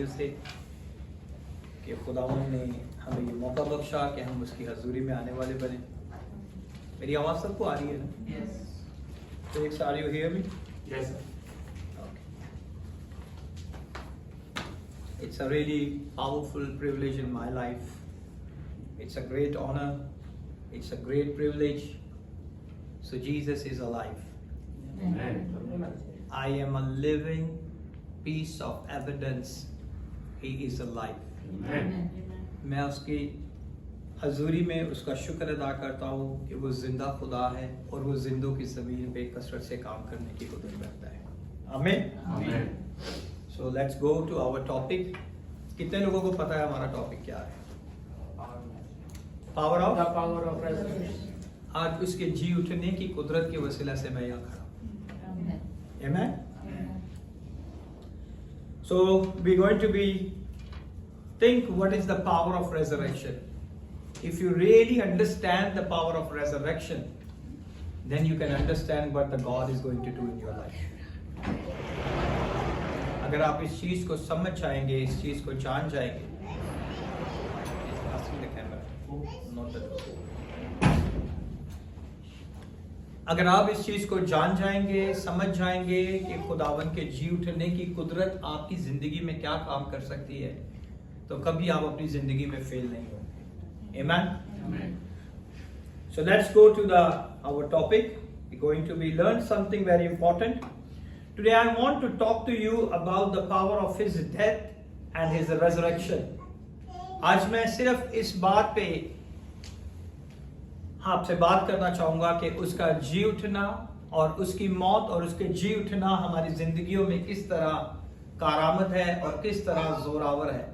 वजह से कि खुदावन ने हमें ये मौका बख्शा कि हम उसकी हजूरी में आने वाले बने। मेरी आवाज़ सबको आ रही है ना? Yes. तो एक सारी you hear me? Yes, sir. It's a really powerful privilege in my life. It's a great honor. It's a great privilege. So Jesus is alive. Amen. I am a living piece of evidence. He is alive. Amen. मैं उसकी हजूरी में उसका शुक्र अदा करता हूँ कि वो जिंदा खुदा है और वो जिंदों की ज़मीन पे कसरत से काम करने की कुदरत रखता है। आमीन। Amen. So let's go to our topic. कितने लोगों को पता है हमारा टॉपिक क्या है? Power The of. power of resurrection. आज उसके जी उठने की कुदरत के वसीला से मैं यहाँ खड़ा हूँ। Amen. So we're going to be think what is the power of resurrection. If you really understand the power of resurrection, then you can understand what the God is going to do in your life. अगर आप इस चीज को समझ जाएंगे, इस चीज को जान जाएंगे, अगर आप इस चीज को जान जाएंगे, समझ जाएंगे कि खुदावन के जी उठने की कुदरत आपकी जिंदगी में क्या काम कर सकती है, तो कभी आप अपनी जिंदगी में फेल नहीं होंगे। Amen. Amen. So let's go to our topic. We're going to be learn something very important. Today I want to talk to you about the power of his death and his resurrection. आज मैं सिर्फ इस बात पे आपसे बात करना चाहूंगा कि उसका जी उठना और उसकी मौत और उसके जी उठना हमारी जिंदगियों में किस तरह कारामद है और किस तरह जोरावर है।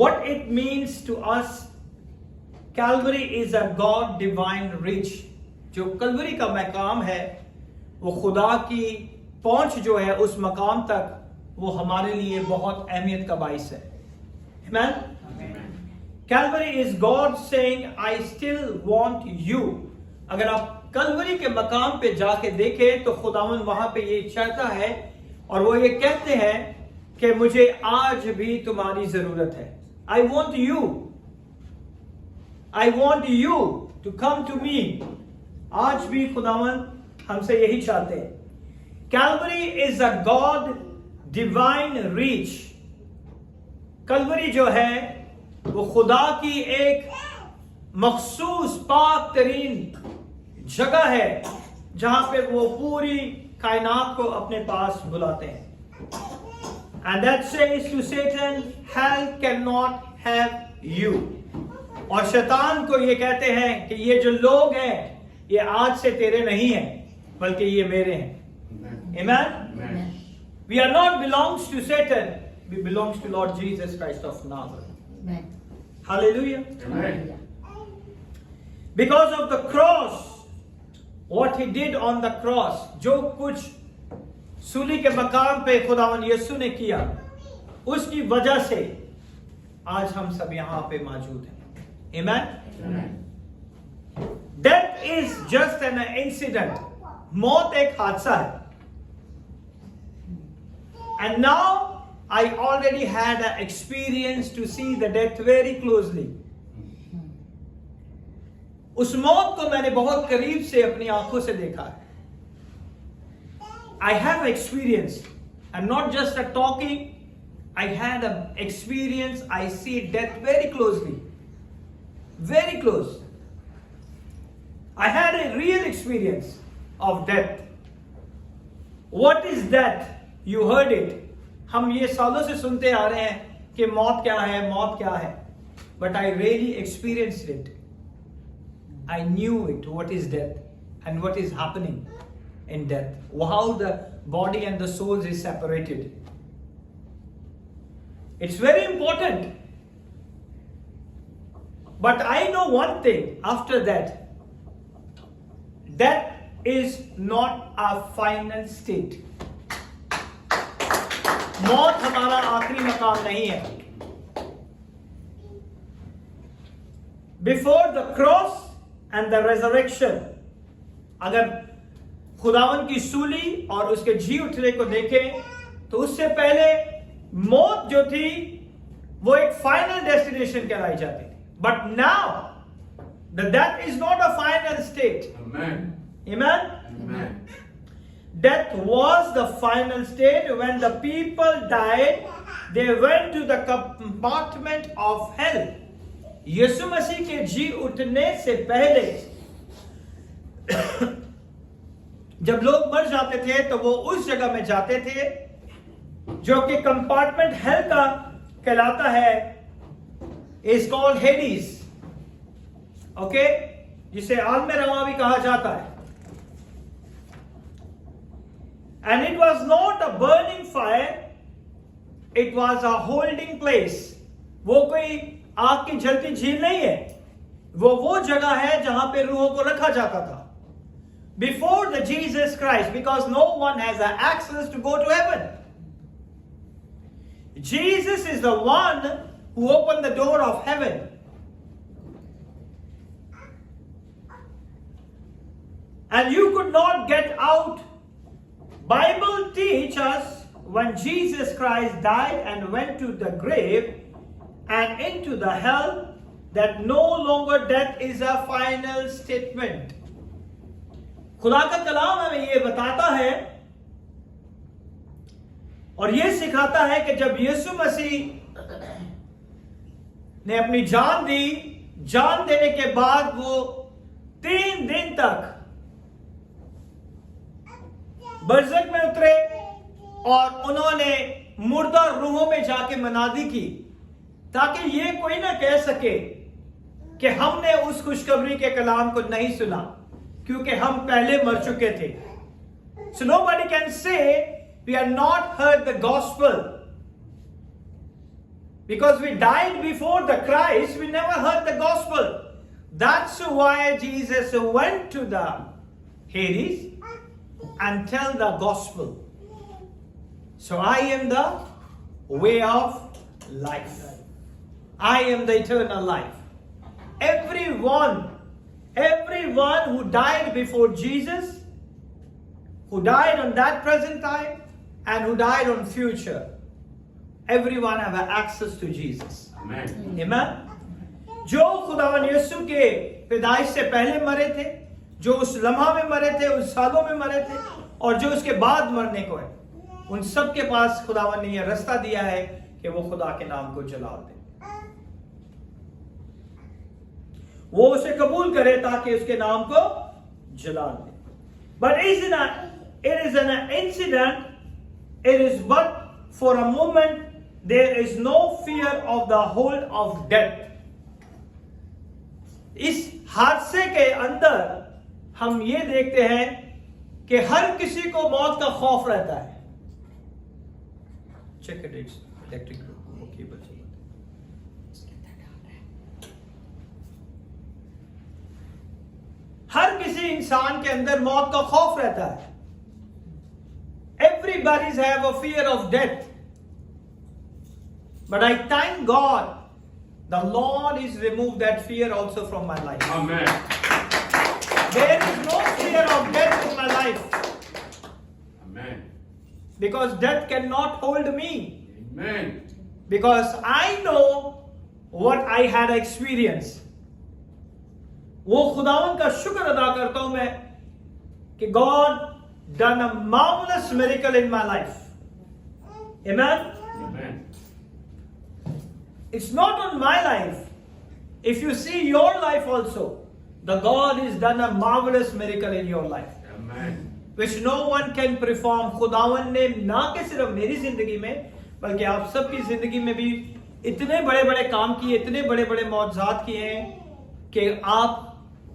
What it means to us, Calvary is a God divine reach. जो कलवरी का मकाम है वो खुदा की पहुंच जो है उस मकाम तक वो हमारे लिए बहुत अहमियत का बाइस है। Amen? Calvary is God saying, I still want you. अगर आप कलवरी के मकाम पे जाके देखें तो खुदावन वहां पे ये चाहता है और वो ये कहते हैं कि मुझे आज भी तुम्हारी जरूरत है। I want you. I want you to come to me. आज भी खुदावन हमसे यही चाहते हैं। Calvary is a God divine reach. Kalvari जो है वो खुदा की एक मखसूस पाक तरीन जगह है जहां पे वो पूरी कायनात को अपने पास बुलाते हैं। And that says to Satan, hell cannot have you. और शैतान को ये कहते हैं कि ये जो लोग हैं ये आज से तेरे नहीं हैं बल्कि ये मेरे हैं। Amen? Amen. We are not belongs to Satan. We belongs to Lord Jesus Christ of Nazareth. Amen. Hallelujah. Amen. Because of the cross, what he did on the cross, जो कुछ सूली के मकाम पे खुदावन यीशु ने किया, उसकी वजह से आज हम सब यहाँ पे मौजूद हैं। Amen? Amen. Death is just an incident. मौत एक हादसा है। And now I already had an experience to see the death very closely. उस मौत को मैंने बहुत करीब से अपनी आंखों से देखा है। I have experience, and not just a talking. I had an experience. I see death very closely, very close. I had a real experience of death. What is that? You heard it. हम ये सालों से सुनते आ रहे हैं कि मौत क्या है, मौत क्या है। But I really experienced it. I knew it, what is death and what is happening in death. How the body and the soul is separated. It's very important. But I know one thing after that. Death is not our final state. मौत हमारा आखिरी मकाम नहीं है। Before the cross and the resurrection, अगर खुदावन की सूली और उसके जी उठने को देखें तो उससे पहले मौत जो थी वो एक फाइनल डेस्टिनेशन कहलाई जाती थी, but now the death is not a final state. Amen. Amen. Amen. Death was the final state. When the people died, they went to the compartment of hell. यीशु मसीह के जी उठने से पहले जब लोग मर जाते थे तो वो उस जगह में जाते थे जो कि कंपार्टमेंट हेल का कहलाता है, इज कॉल्ड हेडीज. ओके, जिसे आलम रवा भी कहा जाता है. And it was not a burning fire, it was a holding place. वो कोई आग की जलती झील नहीं है, वो जगह है जहां पे रूहों को रखा जाता था. Before the Jesus Christ, because no one has access to go to heaven. Jesus is the one who opened the door of heaven. And you could not get out. Bible teach us when Jesus Christ died and went to the grave and into the hell, that no longer death is a final statement. खुदा का कलाम हमें ये बताता है और ये सिखाता है कि जब यीशु मसीह ने अपनी जान दी, जान देने के बाद वो 3 दिन तक बरज़ख में उतरे और उन्होंने मुर्दा रूहों में जाके मनादी की, ताकि ये कोई ना कह सके कि हमने उस खुशखबरी के कलाम को नहीं सुना, क्योंकि हम पहले मर चुके थे. So nobody can say we have not heard the gospel because we died before the Christ. We never heard the gospel. That's why Jesus went to the Hades and tell the gospel. So I am the way of life. I am the eternal life. Everyone who died before Jesus, who died on that present time, and who died on future, everyone have access to Jesus. Amen. Amen. जो खुदावन यीशु के पैदाइश से पहले मरे थे, जो उस लम्हा में मरे थे, उस सालों में मरे थे, और जो उसके बाद मरने को है, उन सब के पास खुदावन ने यह रास्ता दिया है कि वो खुदा के नाम को जला दे, वो उसे कबूल करे ताकि उसके नाम को जला दे. But it is an incident. It is but for a moment. There is no fear of the hold of death. इस हादसे के अंदर हम ये देखते हैं कि हर किसी को मौत का खौफ रहता है. Check it, it's electric cable. हर किसी इंसान के अंदर मौत का खौफ रहता है. Everybody have a fear of death. But I thank God, the Lord is removed that fear also from my life. Amen. There is no fear of death in my life. Amen. Because death cannot hold me. Amen. Because I know what I had experienced. वो खुदावन का शुक्र अदा करता हूं मैं कि God done a marvelous miracle in my life. Amen. Amen. It's not on my life. If you see your life also, the God has done a marvelous miracle in your life, Amen. which no one can perform. खुदावन ने ना कि सिर्फ मेरी जिंदगी में, बल्कि आप सबकी जिंदगी में भी इतने बड़े बड़े काम किए, इतने बड़े बड़े मौजज़ात किए हैं कि आप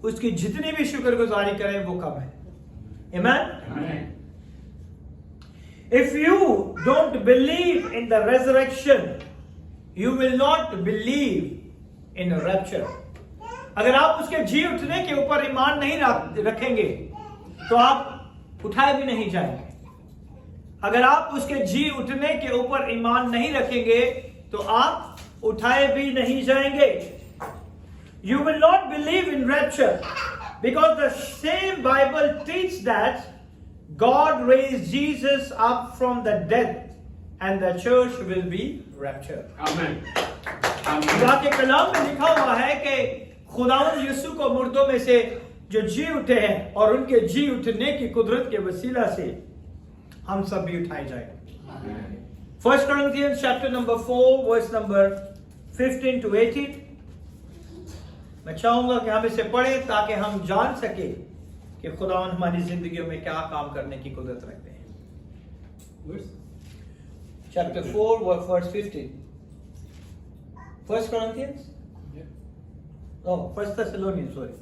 उसकी जितनी भी शुक्रगुजारी करें वो कम है. Amen. Amen. If you don't believe in the resurrection, you will not believe in a rapture. अगर आप उसके जी उठने के ऊपर ईमान नहीं रखेंगे तो आप उठाए भी नहीं जाएंगे. अगर आप उसके जी उठने के ऊपर ईमान नहीं रखेंगे तो आप उठाए भी नहीं जाएंगे. You will not believe in rapture because the same Bible teaches that God raised Jesus up from the dead and the church will be raptured. Amen. खुदा Amen. के कलाम में लिखा हुआ है कि खुदावंद यीशु को मुर्दों में से जो जी उठे हैं और उनके जी उठने की कुदरत के वसीला से हम सब भी उठाए जाएंगे. Amen. 1 Corinthians chapter number 4 verse number 15 to 18. मैं चाहूंगा कि हम इसे पढ़ें ताकि हम जान सके कि खुदावंद हमारी जिंदगियों में क्या काम करने की कुदरत रखते हैं. Chapter 4 verse 15. 1 Corinthians? Oh, 1 Thessalonians, sorry.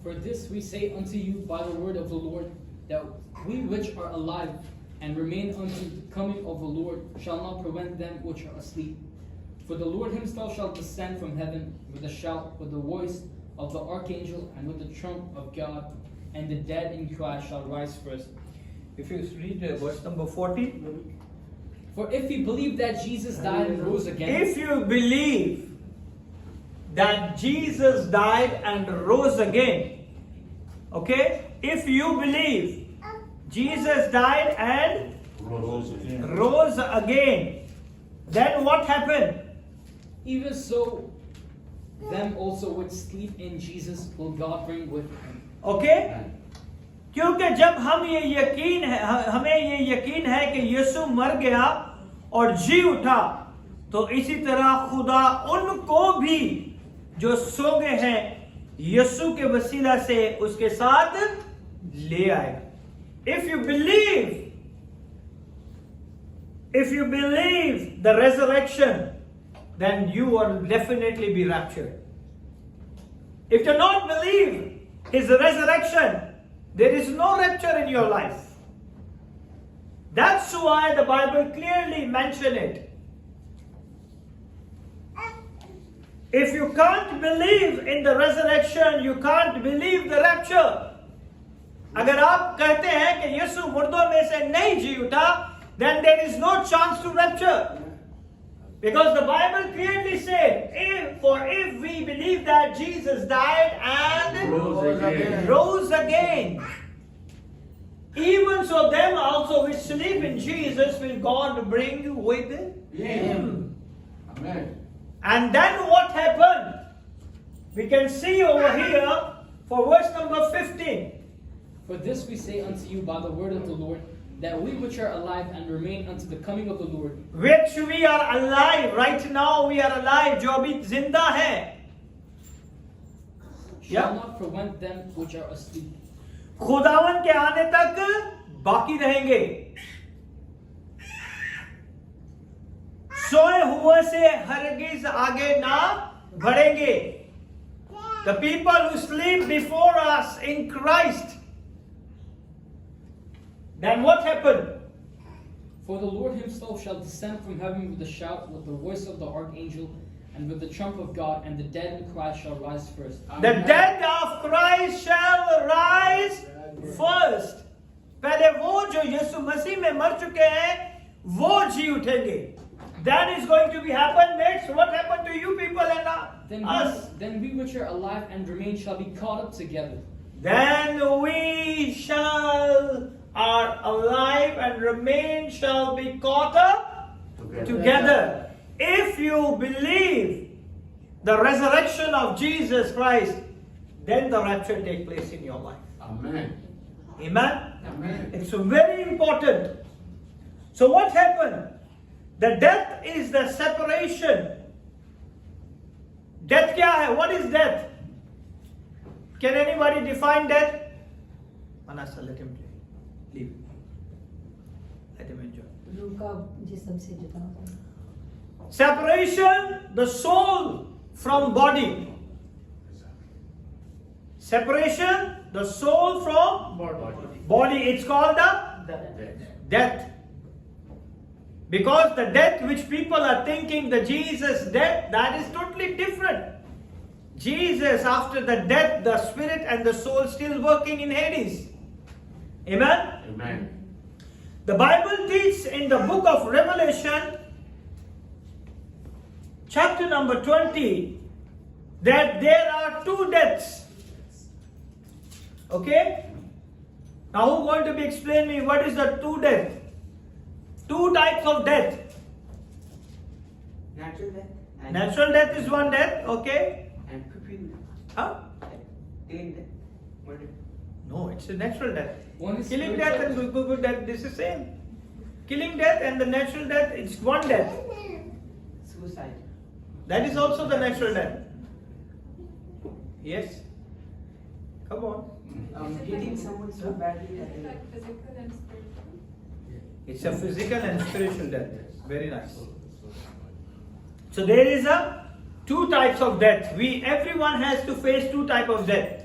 For this we say unto you by the word of the Lord, that we which are alive and remain unto the coming of the Lord shall not prevent them which are asleep. For the Lord himself shall descend from heaven with a shout, with the voice of the archangel, and with the trump of God, and the dead in Christ shall rise first. If you read verse number 14. For if we believe that Jesus died and rose again, If you believe that Jesus died and rose again, okay? If you believe Jesus died and rose again, then what happened? even so, them also which sleep in Jesus will God bring with him. Okay? क्योंकि जब हम ये यकीन है, हमें ये यकीन है कि यीशु मर गया और जी उठा, तो इसी तरह खुदा उनको भी जो सो गए हैं यीशु के वसीला से उसके साथ ले आएगा. If you believe the resurrection, then you will definitely be raptured. If you not believe his resurrection, there is no rapture in your life. That's why the Bible clearly mentions it. If you can't believe in the resurrection, you can't believe the rapture. अगर आप कहते हैं कि यीशु मुर्दों में से नहीं जी उठा, then there is no chance to rapture. Because the Bible clearly said, if we believe that Jesus died and rose again, even so them also which sleep in Jesus will God bring with him. Amen. And then what happened? We can see over here for verse number 15. For this we say unto you by the word of the Lord, that we which are alive and remain unto the coming of the Lord, Which we are alive, right now we are alive, जो अभी जिंदा है, shall not prevent them which are asleep. खुदावन के आने तक बाकी रहेंगे. सोए हुए से हरगिज आगे ना बढ़ेंगे. The people who sleep before us in Christ, then what happened? For the Lord himself shall descend from heaven with a shout, with the voice of the archangel, and with the trump of God, and the dead in Christ shall rise first. The dead of Christ shall rise first. पहले वो जो यीशु मसीह में मर चुके हैं वो जी उठेंगे. That is going to be happen next. What happened to you people and us? Then we which are alive and remain shall be caught up together. Then we are alive and remain shall be caught up together. If you believe the resurrection of Jesus Christ, then the rapture take place in your life. Amen. Amen? Amen. It's very important. So what happened? The death is the separation. Death क्या है? What is death? Can anybody define death? Manasa, let him leave. Let him enjoy. रूह का जिस्म से जुदा होना. Separation, the soul from body. Separation, the soul from body. It's called the death. Because the death which people are thinking, the Jesus death, that is totally different. Jesus, after the death, the spirit and the soul still working in Hades. Amen? Amen. The Bible teaches in the book of Revelation, chapter number 20 that there are two deaths. Okay? Now who going to be explain me what is the two death? Two types of death. Natural death and Natural death is one death, okay? and crippling death. Huh? Killing death. What is it? No, it's a natural death. One is Killing spiritual. death and good death, this is same. Killing death and the natural death, it's one death. Suicide. That is also the natural death. Yes? Come on. Hitting someone so badly that they Like physical and spiritual. It's a physical and spiritual death. Very nice. So there is a two types of death. Everyone has to face two types of death.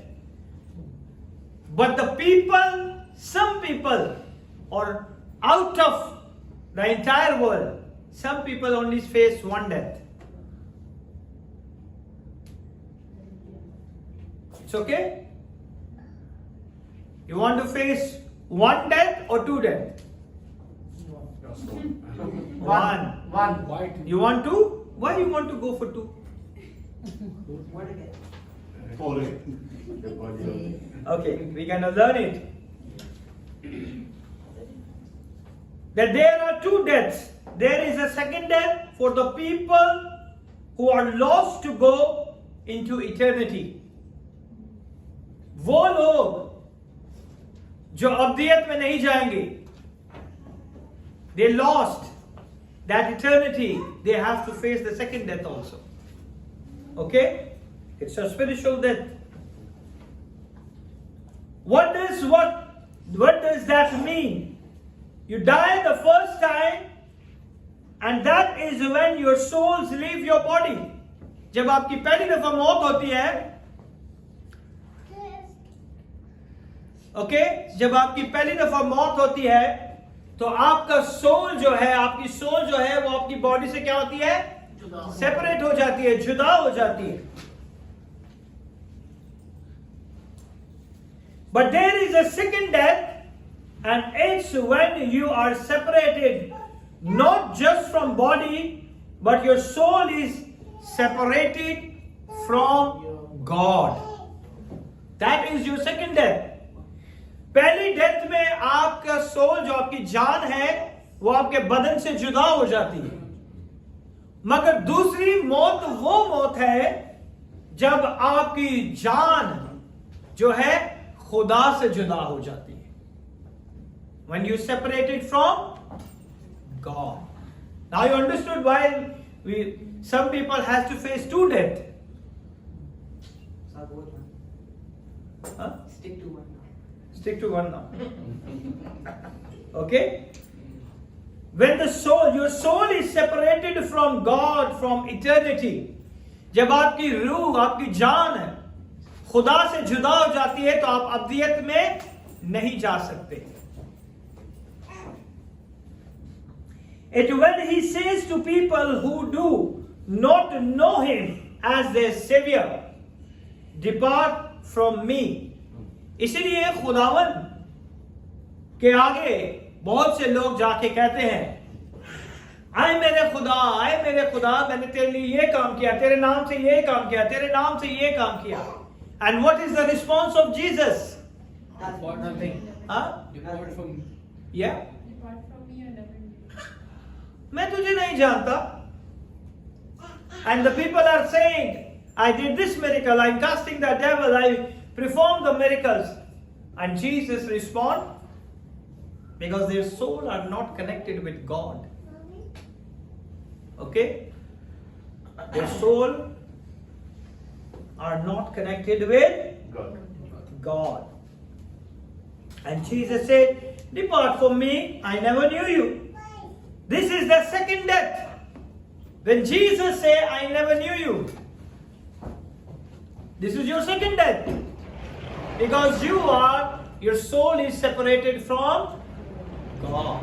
But the people, some people, or out of the entire world, some people only face one death. It's okay? You want to face one death or two death? One. Why two? You want two? Why you want to go for two? what again? Okay, we can learn it. That there are two deaths. There is a second death for the people who are lost to go into eternity. वो लोग जो अब्दियत में नहीं जाएंगे, they lost that eternity, they have to face the second death also. Okay? It's a spiritual death. What does that mean? You die the first time, and that is when your souls leave your body. जब आपकी पहली दफा मौत होती है, okay, जब आपकी पहली दफा मौत होती है, तो आपका सोल जो है, आपकी सोल जो है, वो आपकी बॉडी से क्या होती है? सेपरेट हो जाती है, जुदा हो जाती है. But there is a second death, and it's when you are separated, not just from body, but your soul is separated from God. That is your second death. पहली डेथ में आपका सोल, जो आपकी जान है, वो आपके बदन से जुदा हो जाती है. मगर दूसरी मौत वो मौत है जब आपकी जान जो है खुदा से जुदा हो जाती है. When you separated from God. Now you understood why some people has to face two death. So both one. Huh? Stick to one now. Stick to one now. Okay? When the soul, your soul is separated from God, from eternity. जब आपकी रूह, आपकी जान खुदा से जुदा हो जाती है, तो आप अब्दियत में नहीं जा सकते. It when he says to people who do not know him as their savior, depart from me. इसलिए खुदावन के आगे बहुत से लोग जाके कहते हैं, आए मेरे खुदा, मैंने तेरे लिए ये काम किया, तेरे नाम से ये काम किया, तेरे नाम से ये काम किया. And what is the response of Jesus? Depart from me. Huh? Depart from me. Yeah? Depart from me, I never knew you. मैं तुझे नहीं जानता. And the people are saying, I did this miracle, I'm casting the devil, I performed the miracles. And Jesus responds, because their soul are not connected with God. Okay? Their soul are not connected with God. And Jesus said, depart from me, I never knew you. This is the second death. When Jesus said, I never knew you. This is your second death. Because your soul is separated from God.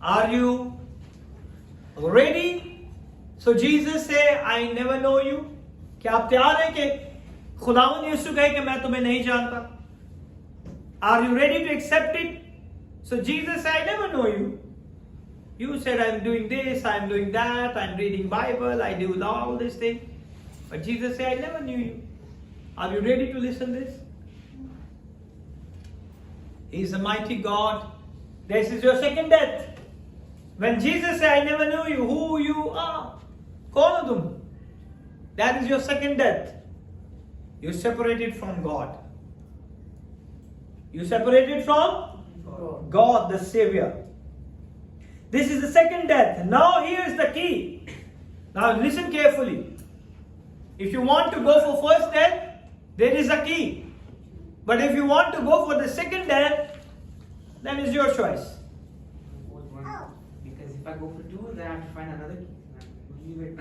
Are you ready? So Jesus say, I never know you. क्या आप तैयार हैं कि खुदावंद यीशु कहे कि मैं तुम्हें नहीं जानता? Are you ready to accept it? So Jesus said, I never know you. You said, I'm doing this, I'm doing that, I'm reading Bible, I do all these things. But Jesus said, I never knew you. Are you ready to listen this? He is a mighty God. This is your second death. When Jesus said, I never knew you, who you are. Kaun ho tum? That is your second death. You separated from God. You separated from God, the Savior. This is the second death. Now here is the key. Now listen carefully. If you want to go for first death, there is a key. But if you want to go for the second death, then it's your choice. Fourth one. Because if I go for two, then I have to find another key. Leave it.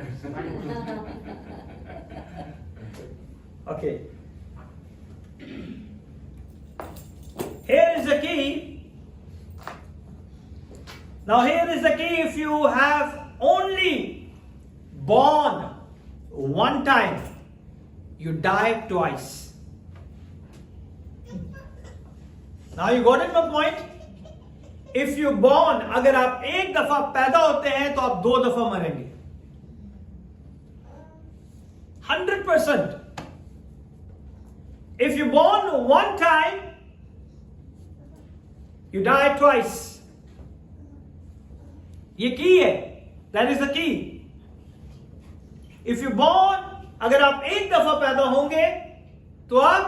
Okay. Here is the key. Now here is the key. If you have only born one time, you die twice. Now you got it, my point? If you born, अगर आप एक दफा पैदा होते हैं तो आप दो दफा मरेंगे. 100%. If you born one time, you die twice. ये की है. That is the key. If you born, अगर आप एक दफा पैदा होंगे तो आप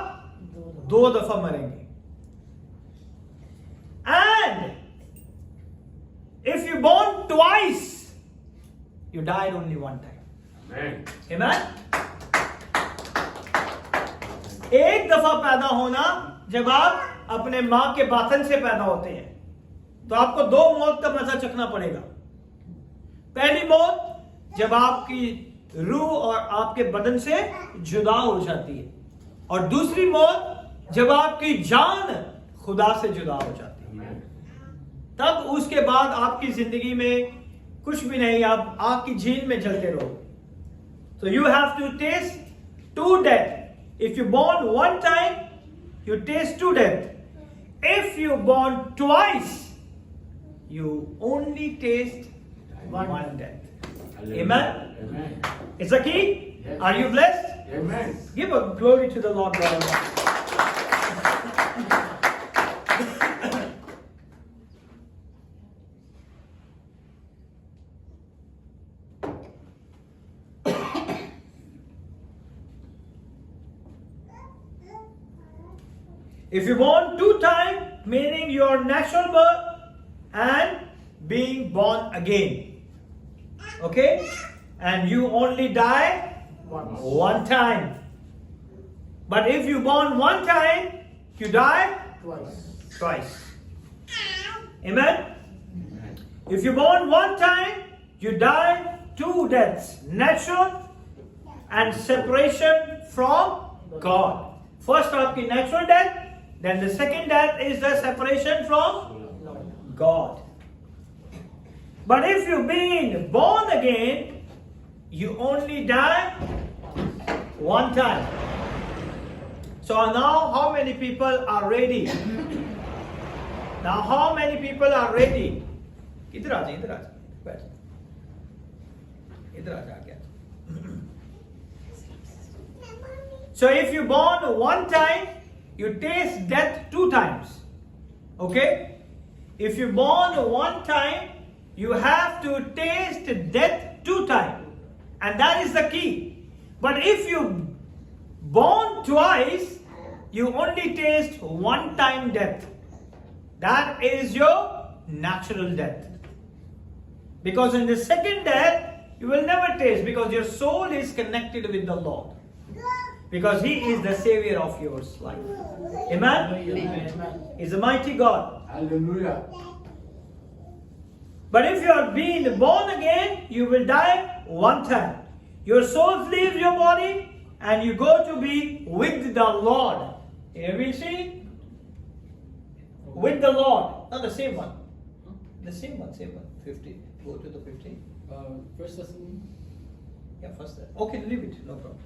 दो दफा मरेंगे. And if you born twice, you died only one time. Amen. Amen? एक दफा पैदा होना, जब आप अपने मां के बातन से पैदा होते हैं तो आपको दो मौत का मजा चखना पड़ेगा. पहली मौत जब आपकी रूह और आपके बदन से जुदा हो जाती है, और दूसरी मौत जब आपकी जान खुदा से जुदा हो जाती है. तब उसके बाद आपकी जिंदगी में कुछ भी नहीं, आप आग की झील में जलते रहो. So you have to taste two death. If you born one time, you taste two death. If you born twice, you only taste one death. Amen? Amen. It's a key. Yes. Are you blessed? Amen. Give a glory to the Lord God Almighty. If you born two times, meaning your natural birth and being born again. Okay? And you only die one time. But if you born one time, you die twice. Amen? If you born one time, you die two deaths. Natural and separation from God. First आपकी natural death, then the second death is the separation from God. But if you've been born again, you only die one time. So now how many people are ready? Now how many people are ready? इधर आ जा बैठ. इधर आ जा क्या? So if you born one time, you taste death two times. Okay? If you born one time, you have to taste death two times. And that is the key. But if you born twice, you only taste one time death. That is your natural death. Because in the second death, you will never taste, because your soul is connected with the Lord. Because He is the Savior of your life. Amen? Amen. He's a mighty God. Hallelujah. But if you are being born again, you will die one time. Your soul leaves your body and you go to be with the Lord. Here we see. With the Lord. Not the same one. The same one. 50. Go to the 15. First Thessalonians. Yeah, first. Okay, leave it. No problem.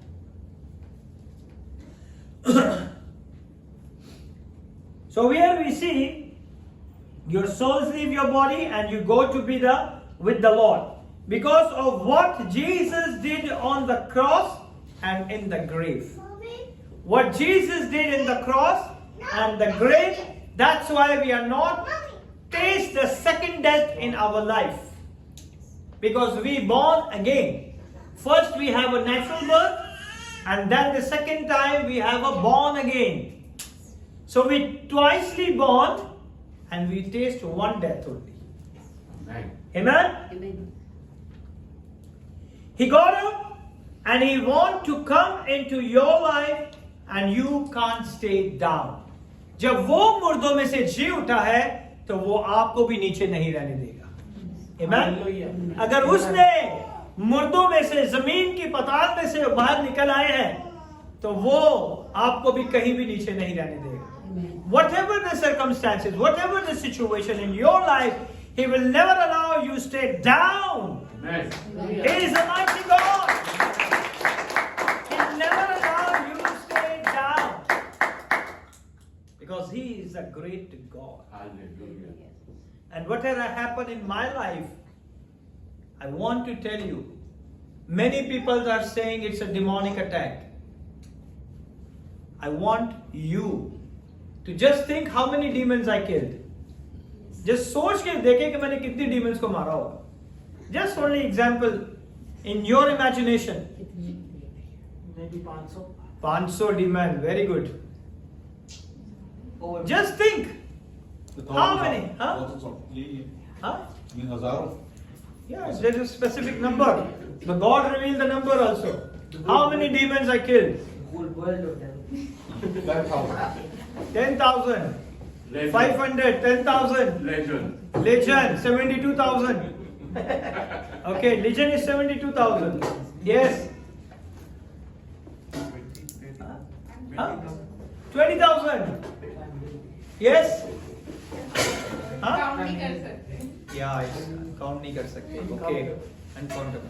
So here we see Your souls leave your body and you go to be with the Lord. Because of what Jesus did on the cross and in the grave. What Jesus did in the cross and the grave, that's why we are not taste the second death in our life. Because we born again. First we have a natural birth, and then the second time we have a born again. So we twicely born, and we taste one death only. Amen. Amen? Amen. He got up and he want to come into your life and you can't stay down. जब वो मुर्दों में से जी उठा है तो वो आपको भी नीचे नहीं रहने देगा. Amen? अगर उसने मुर्दों में से जमीन की पताल में से बाहर निकल आए हैं तो वो आपको भी कहीं भी नीचे नहीं रहने देगा. Whatever the circumstances, whatever the situation in your life, He will never allow you stay down. Amen. He is a mighty God. He will never allow you to stay down. Because He is a great God. Hallelujah. And whatever happened in my life, I want to tell you, many people are saying it's a demonic attack. I want you to just think how many demons I killed. Just सोच के देखे कि मैंने कितनी demons को मारा होगा. Just only example in your imagination. Maybe 500. 500 demon, very good. Over. Just think. How many? Huh? Huh? हजारों. Yeah, there is a specific number. The God revealed the number also. How many demons I killed? Whole world of them. 10,000. Legend. 500, 10,000. Legend. Legion, 72,000. Okay, Legion is 72,000. Yes. Huh? 20,000. Yes. Huh? Count नहीं कर सकते. Yeah, count नहीं कर सकते. Okay, uncountable.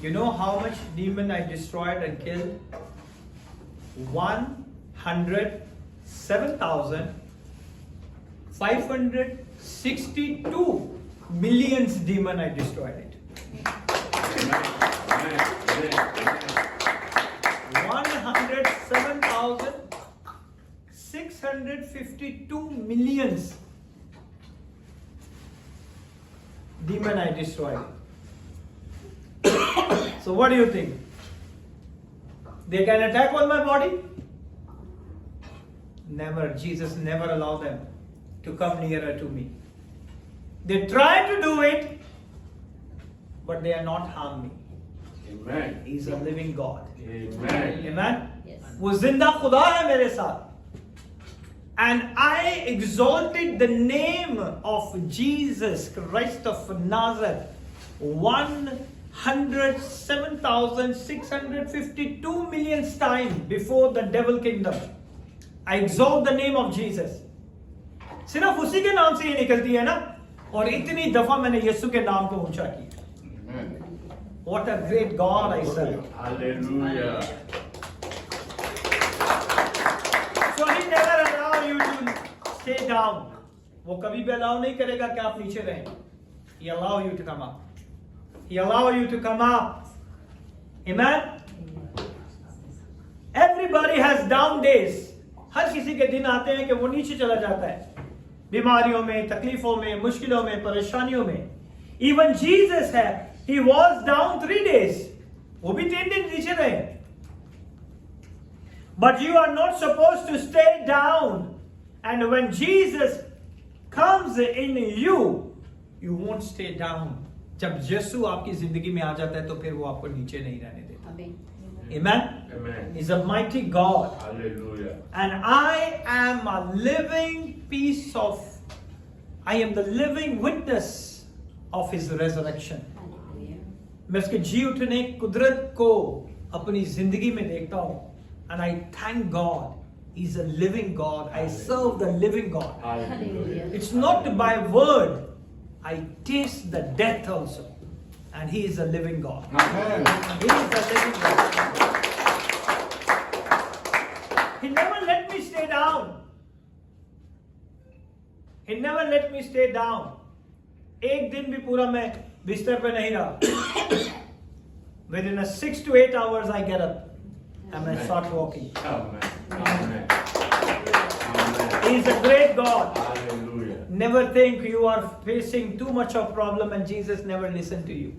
You know how much demon I destroyed and killed? 107,562 millions demon I destroyed it. Amen. Amen. 107,652 millions demon I destroyed. So what do you think? They can attack on my body? Never. Jesus never allowed them to come nearer to me. They try to do it, but they are not harm me. Amen. He's a living God. Amen. Amen? Yes. वो जिंदा खुदा है मेरे साथ. And I exalted the name of Jesus Christ of Nazareth 107,652 millionth time before the devil kingdom. I exalt the name of Jesus. सिर्फ उसी के नाम से ये निकलती है ना, और इतनी दफा मैंने यीशु के नाम को ऊंचा किया. Amen. What a great God I serve. Hallelujah. So He never allow you to stay down. वो कभी भी allow नहीं करेगा कि आप नीचे रहें. He allow you to come up. He allow you to come up. Amen. Everybody has down days. हर किसी के दिन आते हैं कि वो नीचे चला जाता है. बीमारियों में, तकलीफों में, मुश्किलों में, परेशानियों में. Even Jesus है, He was down 3 days. वो भी 3 दिन नीचे रहे. But you are not supposed to stay down. And when Jesus comes in you, you won't stay down. जब यीशु आपकी जिंदगी में आ जाता है तो फिर वो आपको नीचे नहीं रहने देता. Amen. Amen. Amen. He's a mighty God. Hallelujah. And I am a living piece of, I am the living witness of His resurrection. Hallelujah. मैं उसके जी उठने कुदरत को अपनी जिंदगी में देखता हूँ. And I thank God. He's a living God. I serve the living God. Hallelujah. It's not by word. I taste the death also. And He is a living God. Amen. He is a living God. He never let me stay down. He never let me stay down. एक दिन भी पूरा मैं बिस्तर पे नहीं रहा. Within 6 to 8 hours I get up and I start walking. Amen. Amen. He is a great God. Hallelujah. Never think you are facing too much of problem and Jesus never listened to you.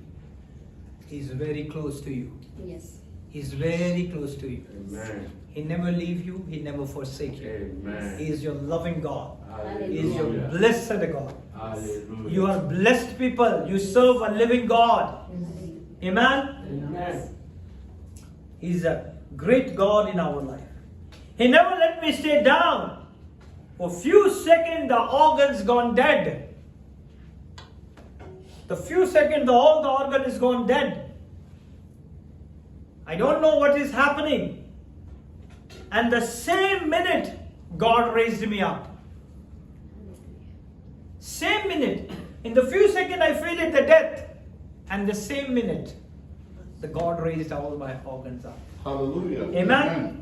He's very close to you. Yes. He's very close to you. Amen. He never leave you. He never forsake you. Amen. He is your loving God. He is your Hallelujah. blessed God. Hallelujah. You are blessed people. You serve a living God. Amen. Amen. He's a great God in our life. He never let me stay down. For few seconds, the organ's gone dead. The few seconds, all the organ is gone dead. I don't know what is happening. And the same minute, God raised me up. Same minute. In the few seconds, I feel it, the death. And the same minute, the God raised all my organs up. Hallelujah. Amen.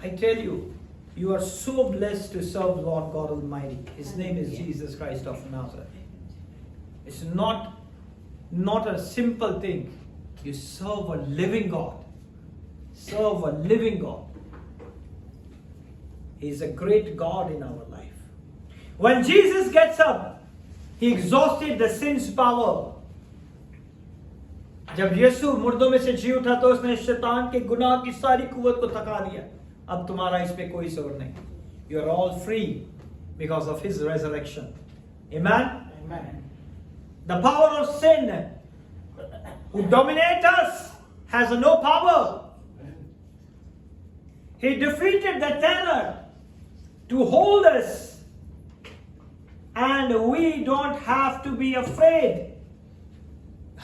I tell you, you are so blessed to serve Lord God Almighty. His name is Jesus Christ of Nazareth. It's not a simple thing. You serve a living God. Serve a living God. He is a great God in our life. When Jesus gets up, He exhausted the sin's power. जब यीशु मुर्दों में से जी उठा तो उसने शैतान के गुनाह की सारी कुव्वत को थका दिया. अब तुम्हारा इस पे कोई जोर नहीं. You are all free because of His resurrection. Amen. Amen. The power of sin who dominate us has no power. He defeated the terror to hold us, and we don't have to be afraid.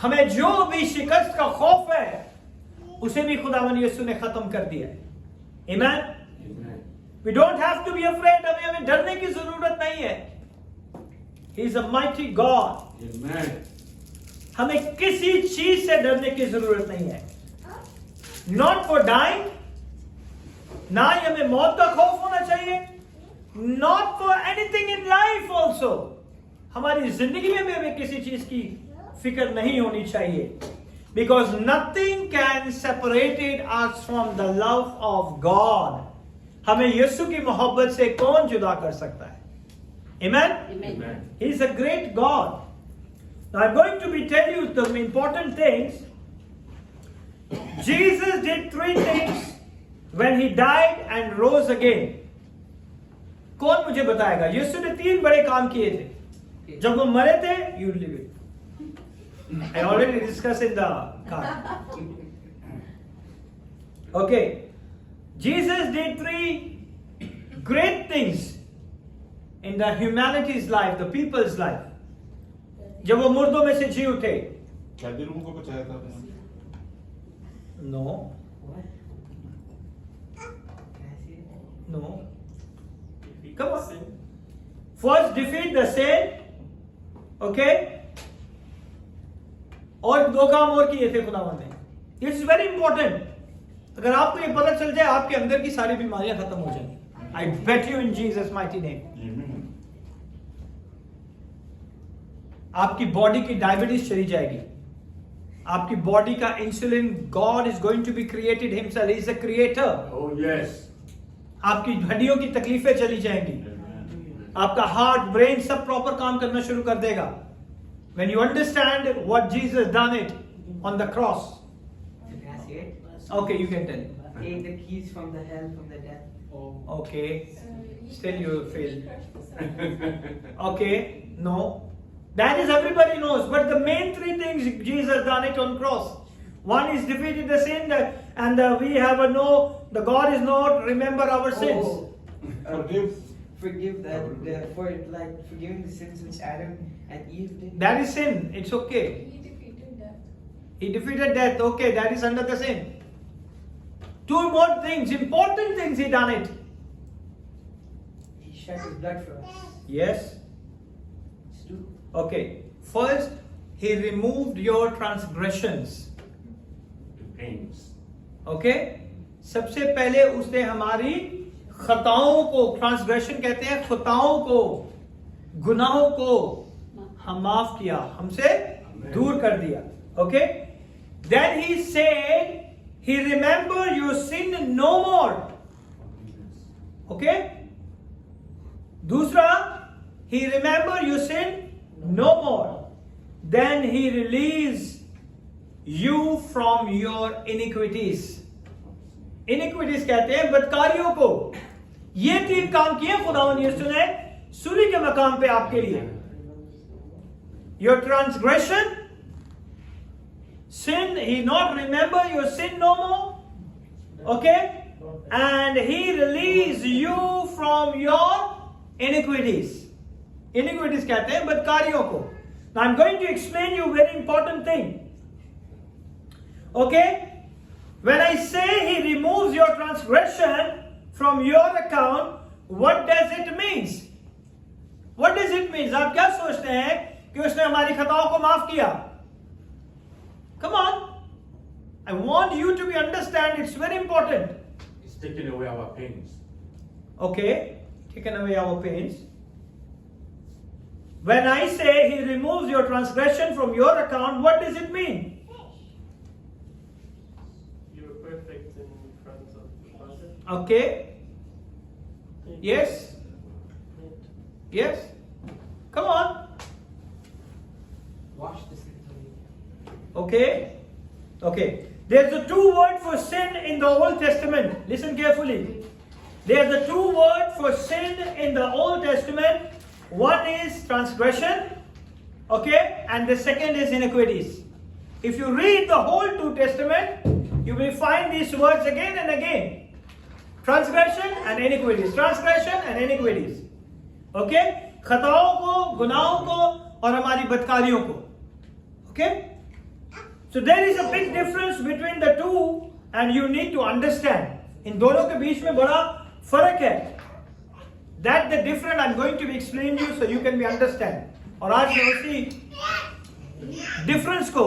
हमें जो भी शिकस्त का खौफ है उसे भी खुदावन यीशु ने खत्म कर दिया है. Amen. Amen. We don't have to be afraid. हमें डरने की जरूरत नहीं है. He is a mighty God. Amen. हमें किसी चीज से डरने की जरूरत नहीं है. Not for dying. ना ही हमें मौत का खौफ होना चाहिए. Not for anything in life also. हमारी जिंदगी में भी हमें किसी चीज की फिक्र नहीं होनी चाहिए. Because nothing can separate us from the love of God. हमें यीशु की मोहब्बत से कौन जुदा कर सकता है? Amen? Amen. He is a great God. Now I'm going to be tell you the important things. Jesus did 3 things when He died and rose again. कौन मुझे बताएगा? यीशु ने 3 बड़े काम किए थे. जब वो मरे थे, you live it. I already discussed in the car. Okay. Jesus did 3 great things in the humanity's life, the people's life. जब वो मुर्दों में से जी उठे. क्या दिलों को बचाया था? No. What? Can I see it? No. Come on. First defeat the sin. Okay. और 2 काम और किए थे खुदावन ने. It's very important. अगर आपको ये पता चल जाए आपके अंदर की सारी बीमारियां खत्म हो जाएंगी. I bet you in Jesus mighty name. Amen. आपकी बॉडी की डायबिटीज चली जाएगी. आपकी बॉडी का insulin, God is going to be created himself, he is a creator. Oh yes. आपकी हड्डियों की तकलीफें चली जाएंगी. Amen. आपका हार्ट, ब्रेन सब प्रॉपर काम करना शुरू कर देगा. When you understand what Jesus done it on the cross. Can I see it? Okay, you can tell. Take the keys from the hell, from the death. Okay. Still you fail. Okay, no. That is everybody knows. But the main 3 things Jesus done it on cross. One is defeated the sin, and we have a no. The God is not remember our sins. Forgive that for like forgiving the sins which Adam and Eve did. That is sin. It's okay. He defeated death. He defeated death. Okay, that is under the sin. 2 more things, important things He done it. He shed His blood for us. Yes. It's true. Okay. First, He removed your transgressions. The pains. Okay. सबसे पहले उसने हमारी खताओं को, transgression कहते हैं खताओं को, गुनाहों को हम माफ किया, हमसे दूर कर दिया. Okay, then he said he remember your sin no more. Okay, दूसरा, he remember your sin no more. Then he release you from your iniquities. Iniquities कहते हैं बदकारियों को. ये 3 काम किए खुदावंद यीशु ने सूली के मकाम पे आपके लिए. Your transgression, sin, he not remember your sin no more. Okay, and he release you from your iniquities. Iniquities कहते हैं बदकारियों को. Now I'm going to explain you a very important thing. Okay, when I say he removes your transgression from your account, what does it mean? What does it mean? आप क्या सोचते हैं कि उसने हमारी खताओं को माफ किया? Come on, I want you to be understand. It's very important. It's taking away our pains. Okay, taken away our pains. When I say he removes your transgression from your account, what does it mean? You were perfect in front of the Father. Okay. Yes. Yes. Come on. Wash the sins away. Okay. Okay. There's the 2 words for sin in the Old Testament. Listen carefully. There's the 2 words for sin in the Old Testament. One is transgression. Okay. And the second is iniquities. If you read the whole 2 Testament, you will find these words again and again. Transgression and iniquities. Transgression and iniquities. Okay. खताओं को, गुनाहों को और हमारी बदकारियों को. Okay. So there is a big difference between the 2 and you need to understand. इन दोनों के बीच में बड़ा फर्क है. That the different I'm going to be explaining you so you can be understand. और आज मैं उसी difference को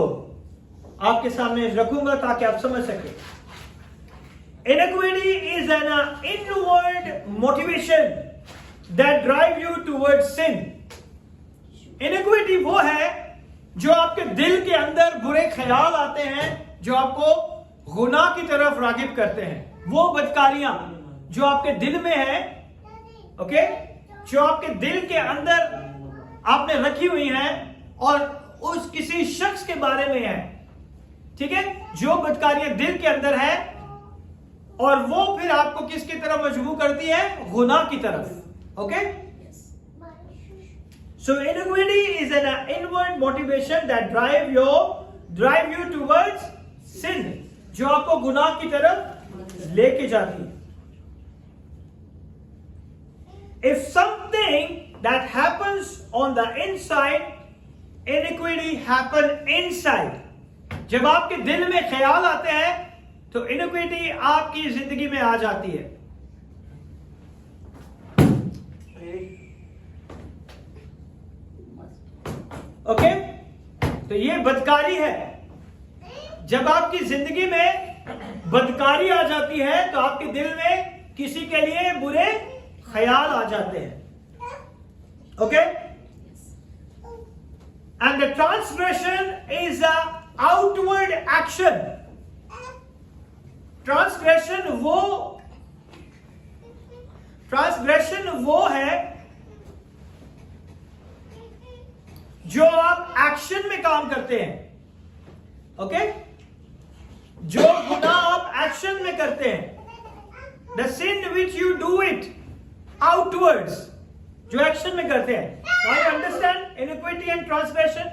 आपके सामने रखूंगा ताकि आप समझ सके. Iniquity is an inward motivation that drive you towards sin. Iniquity वो है जो आपके दिल के अंदर बुरे ख्याल आते हैं, जो आपको गुनाह की तरफ रागिब करते हैं. वो बदकारियां जो आपके दिल में है, ओके, जो आपके दिल के अंदर आपने रखी हुई हैं और उस किसी शख्स के बारे में है. ठीक है, जो बदकारियां दिल के अंदर है और वो फिर आपको किसकी तरफ मजबूर करती है? गुनाह की तरफ. Okay, so iniquity is an inward motivation that drive you towards sin, जो आपको गुनाह की तरफ लेके जाती है. If something that happens on the inside, iniquity happen inside. जब आपके दिल में ख्याल आते हैं तो iniquity आपकी जिंदगी में आ जाती है. ओके, तो ये बदकारी है. जब आपकी जिंदगी में बदकारी आ जाती है तो आपके दिल में किसी के लिए बुरे ख्याल आ जाते हैं. Okay, and the transgression is a outward action. Transgression वो है जो आप एक्शन में काम करते हैं. ओके, जो गुनाह आप एक्शन में करते हैं, the sin which you do it outwards, जो एक्शन में करते हैं. Now you understand iniquity and transgression.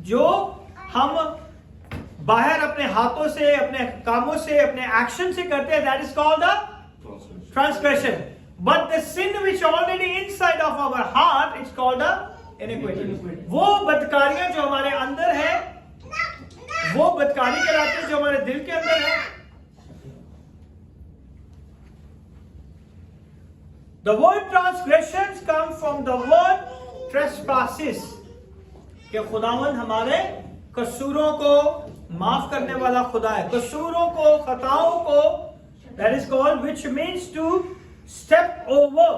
जो हम बाहर अपने हाथों से, अपने कामों से, अपने एक्शन से करते हैं, that is called the transgression. But the sin which already inside of our heart is called the iniquity. वो बदकारियां जो हमारे अंदर है, वो बदकारी कहलाती है जो हमारे दिल के अंदर है. The word transgressions come from the word trespasses. कि खुदावंद हमारे कसूरों को माफ करने वाला खुदा है. कसूरों को, खताओं को, that is called, which means to step over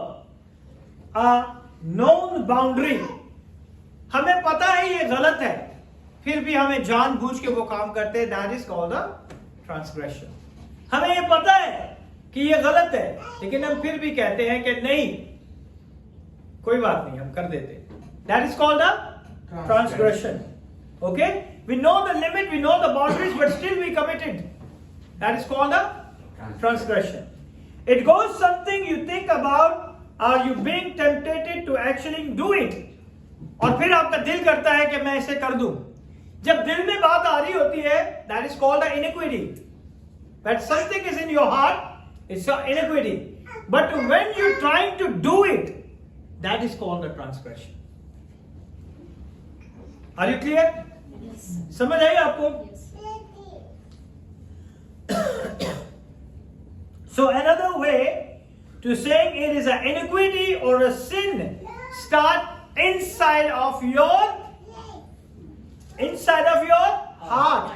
known boundary. हमें पता है ये गलत है, फिर भी हमें जानबूझ के वो काम करते हैं. That is called a transgression. हमें ये पता है कि ये गलत है, लेकिन हम फिर भी कहते हैं कि नहीं, कोई बात नहीं, हम कर देते हैं. That is called a transgression. Okay? We know the limit, we know the boundaries, but still we commit it. That is called a transgression. It goes something you think about, are you being tempted to actually do it? और फिर आपका दिल करता है कि मैं इसे कर दूं. जब दिल में बात आ रही होती है, that is called an iniquity. But something is in your heart, it's an iniquity. But when you're trying to do it, that is called a transgression. Are you clear? समझ आई आपको? So another way to saying it is an iniquity or a sin start inside of your heart.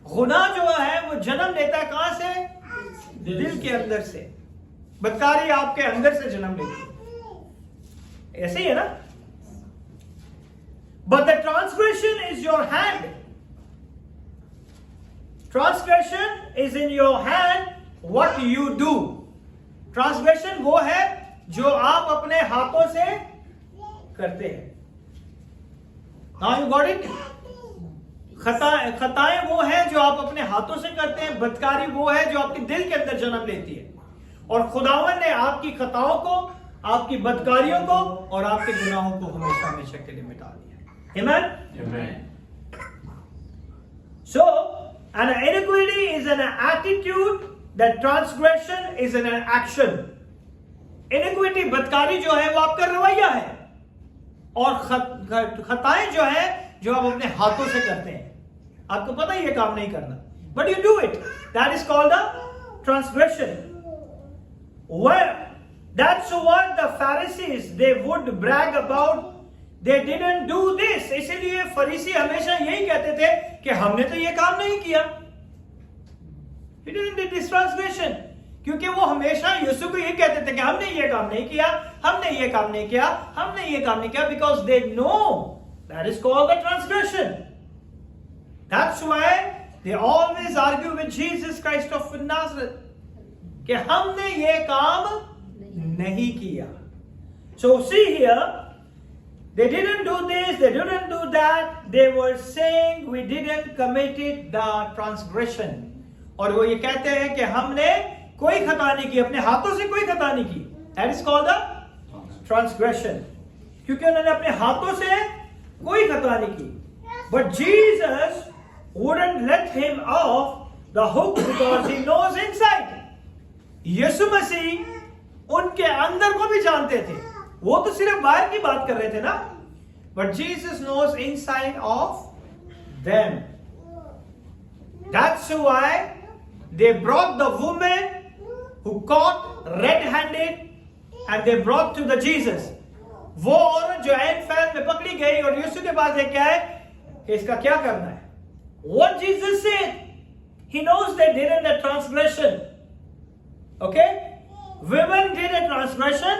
गुनाह जो है वो जन्म लेता है कहां से? दिल के अंदर से. बदकारी आपके अंदर से जन्म लेती है. ऐसे ही है ना? But the transgression is your hand. Transgression is in your hand. What you do. Transgression वो है जो आप अपने हाथों से करते हैं. Now you got it? खताएं वो है जो आप अपने हाथों से करते हैं. बदकारी वो है जो आपके दिल के अंदर जन्म लेती है. और खुदावन ने आपकी खताओं को, आपकी बदकारियों को और आपके गुनाहों को हमेशा हमेशा के लिए मिटा दिया. Amen? Amen. So, an iniquity is an attitude, that transgression is an action. Iniquity, बदकारी जो है वो आपका रवैया है. और खताएं जो है जो आप अपने हाथों से करते हैं. आपको पता है ये काम नहीं करना, but you do it. That is called a transgression. Well, that's what the Pharisees, they would brag about. They didn't do this. इसीलिए फरीसी हमेशा यही कहते थे कि हमने तो ये काम नहीं किया. He didn't do this transgression. क्योंकि वो हमेशा यीशु को ये कहते थे कि हमने ये काम नहीं किया, हमने ये काम नहीं किया, हमने ये काम नहीं किया, because they know that is called a transgression. That's why they always argue with Jesus Christ of Nazareth कि हमने ये काम नहीं किया. So see here, they didn't do this, they didn't do that. They were saying we didn't committed the transgression. और वो ये कहते हैं कि हमने कोई खता नहीं की, अपने हाथों से कोई खता नहीं की. That is called the transgression. क्योंकि उन्होंने अपने हाथों से कोई खता नहीं की. But Jesus wouldn't let him off the hook because he knows inside. यीशु मसीह उनके अंदर को भी जानते थे. वो तो सिर्फ बाहर की बात कर रहे थे ना. But Jesus knows inside of them. That's why they brought the woman who caught red-handed and they brought to the Jesus. वो औरत जो ऐन फैन में पकड़ी गई और यीशु के पास लेके आए कि इसका क्या करना है. What Jesus said, he knows they did a transgression. Okay? Women did a transgression,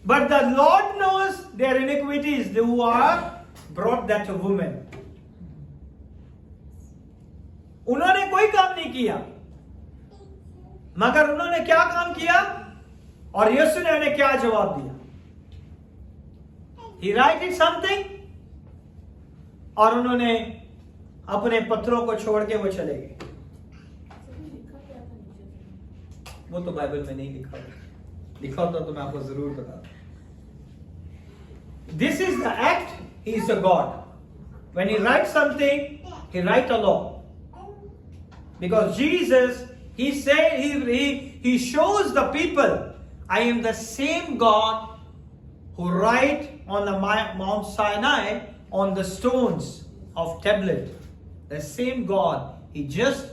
but the Lord knows their iniquities who are brought that woman. उन्होंने कोई काम नहीं किया, मगर उन्होंने क्या काम किया और यीशु ने उन्हें क्या जवाब दिया. He righted something और उन्होंने अपने पत्रों को छोड़ के वो चले गए. वो तो बाइबल में नहीं लिखा होता. लिखा होता तो मैं आपको जरूर बताता. This is the act. He is a God. When he writes something, he writes a law. Because Jesus, he said, he shows the people, I am the same God who write on the Mount Sinai on the stones of tablet. The same God. He just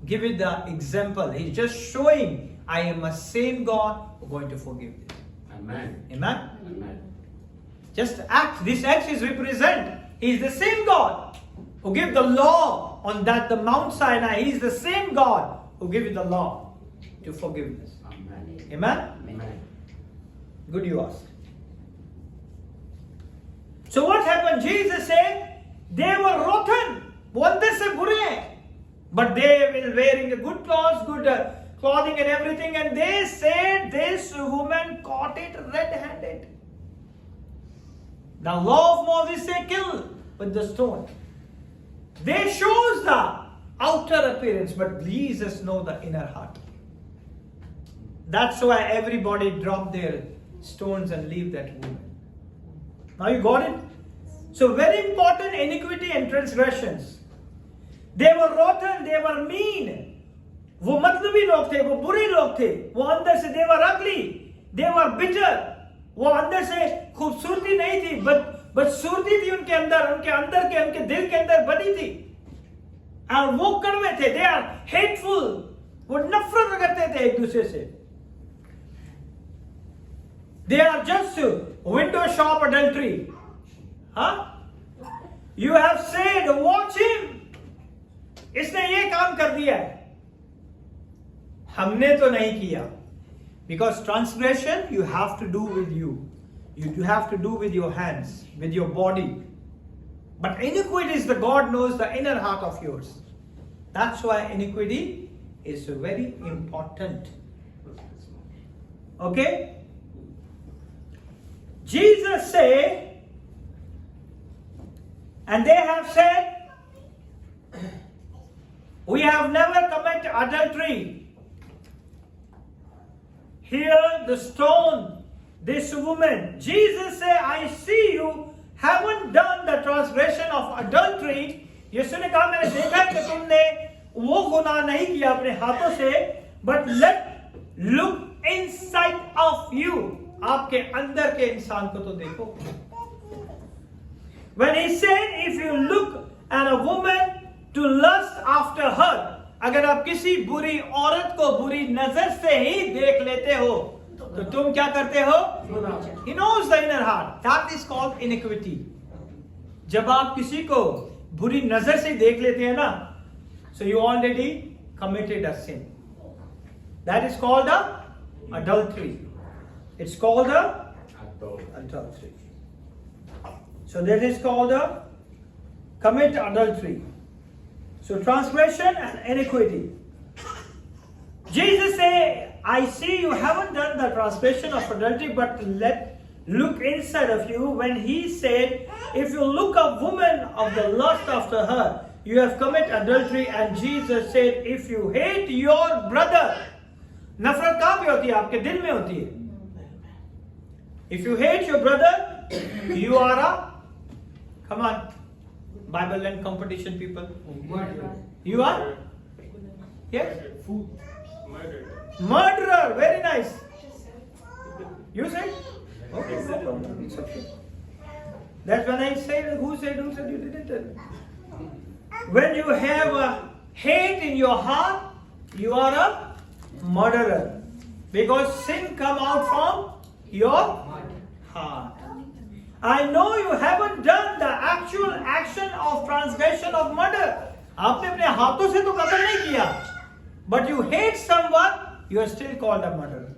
give it the example. He's just showing, I am a same God who is going to forgive you. Amen. Amen? Amen. Just act. This act is represent. He is the same God who gave the law on that the Mount Sinai. He is the same God who gave you the law to forgiveness. Amen. Amen? Amen. Good you asked. So what happened? Jesus said they were rotten. वो अंदर से बुरे हैं. But they were wearing a good clothes, good clothing and everything, and they said this woman caught it red-handed. Now law of Moses say kill with the stone. They shows the outer appearance, but Jesus knows the inner heart. That's why everybody dropped their stones and leave that woman. Now you got it? So very important, iniquity and transgressions. They were rotten, they were mean. वो मतलबी लोग थे, वो बुरे लोग थे, वो अंदर से they were ugly, they were bitter. वो अंदर से खूबसूरती नहीं थी, बदसूरती थी उनके अंदर के उनके दिल के अंदर बनी थी. और वो कड़वे थे, they are hateful. वो नफरत करते थे एक दूसरे से. They are just window shop adultery. Huh? You have said, watch him. इसने ये काम कर दिया है. हमने तो नहीं किया. Because transgression you have to do with you. You have to do with your hands, with your body. But iniquity is the God knows the inner heart of yours. That's why iniquity is very important. Okay? Jesus said, and they have said, we have never committed adultery. Here the stone, this woman. Jesus said, I see you haven't done the transgression of adultery. यीशु ने कहा मैंने देखा कि तुमने वो गुनाह नहीं किया अपने हाथों से, but let look inside of you. आपके अंदर के इंसान को तो देखो. When he said, if you look at a woman to lust after her, अगर आप किसी बुरी औरत को बुरी नजर से ही देख लेते हो, तो तुम क्या करते हो? He knows the inner heart. That is called iniquity. जब आप किसी को बुरी नजर से देख लेते हैं ना, so you already committed a sin. That is called a adultery. It's called a adultery. So that is called a commit adultery. So transgression and iniquity. Jesus said, I see you haven't done the transgression of adultery, but look inside of you. When he said, if you look a woman of the lust after her, you have committed adultery. And Jesus said, if you hate your brother, नफरत कहाँ पे होती है? आपके दिल में होती है. If you hate your brother, you are a, come on, Bible and competition people. You are? Yes? Murder. Murderer. Very nice. You said? Okay, no problem. It's okay. That's when I said, who said, you didn't tell me. When you have a hate in your heart, you are a murderer. Because sin come out from your heart. I know you haven't done the actual action of transgression of murder. आपने अपने हाथों से तो कत्ल नहीं किया. But you hate someone, you are still called a murderer.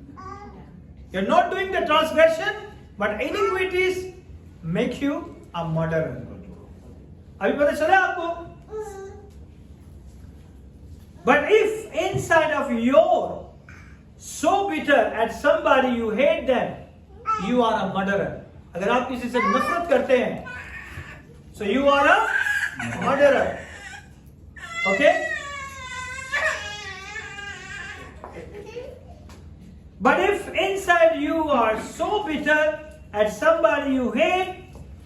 You are not doing the transgression, but iniquities make you a murderer. अभी पता चला आपको? But if inside of your so bitter at somebody you hate them, you are a murderer. अगर आप किसी से नफरत करते हैं, so you are a murderer. Okay? But if inside you are so bitter at somebody you hate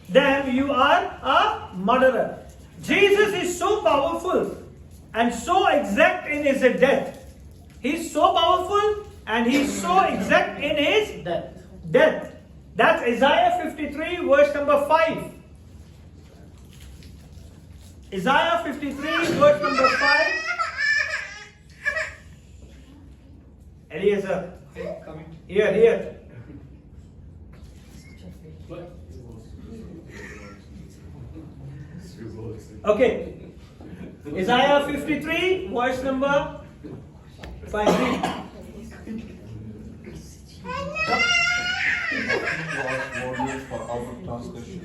them, you are a murderer. Jesus is so powerful and so exact in his death. He's so powerful and he's so exact in his death. That's Isaiah 53 verse number 5. Isaiah 53 verse number 5. Eliezer. Here. Okay. Isaiah 53 verse number 5. Was warriors for our transgression.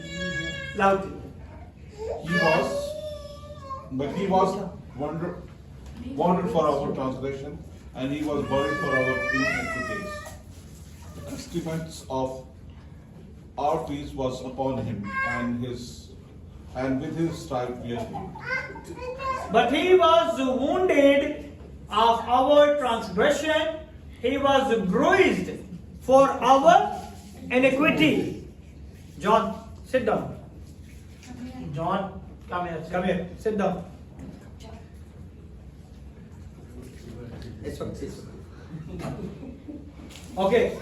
loudly. But he was wounded for our transgression, and he was buried for our iniquities. The chastisement of our peace was upon him, and with his stripe we are healed. But he was wounded of our transgression, he was bruised for our iniquity. John, sit down. John, come here, sit down. It's okay. Okay.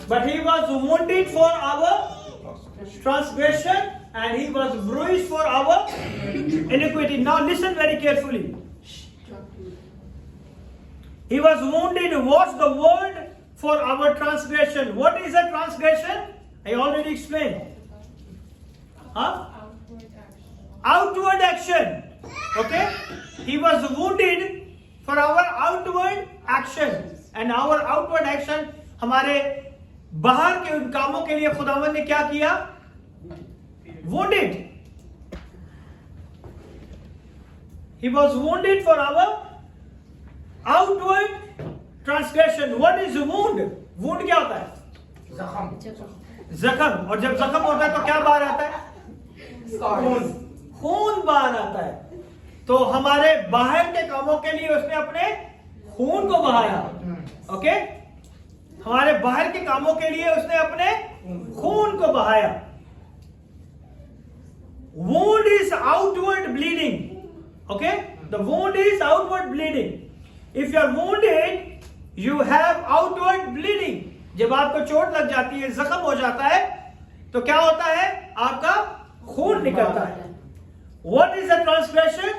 But he was wounded for our transgression and he was bruised for our iniquity. Now listen very carefully. He was wounded. What's the word for our transgression? What is a transgression? I already explained. Huh? Outward action. Outward action. Okay? He was wounded for our outward action. And our outward action, हमारे बाहर के उन कामों के लिए खुदावंद ने क्या किया? Wounded. He was wounded for our outward transgression. What is wound? Wound क्या होता है? जख्म. और जब जख्म होता है तो क्या बाहर आता है? खून बाहर आता है. तो हमारे बाहर के कामों के लिए उसने अपने खून को बहाया. ओके? हमारे बाहर के कामों के लिए उसने अपने खून को बहाया. Wound is outward bleeding. Okay? The wound is outward bleeding. If you are wounded, you have outward bleeding. जब आपको चोट लग जाती है, जख्म हो जाता है, तो क्या होता है? आपका खून निकलता है. What is a transgression?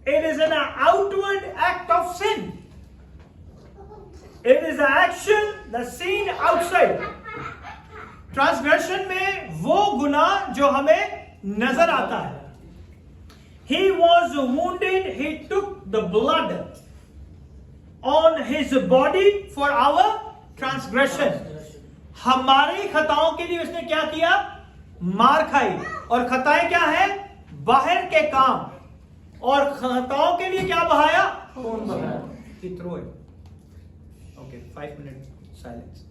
It is an outward act of sin. It is an action that's seen outside. Transgression में वो गुनाह जो हमें नजर आता है. He was wounded, he took the blood on his body for our transgression. हमारी खताओं के लिए उसने क्या किया? मार खाई. और खताएं क्या है? बाहर के काम. और खताओं के लिए क्या बहाया? खून बहाया. He threw it. Okay, 5 minutes silence.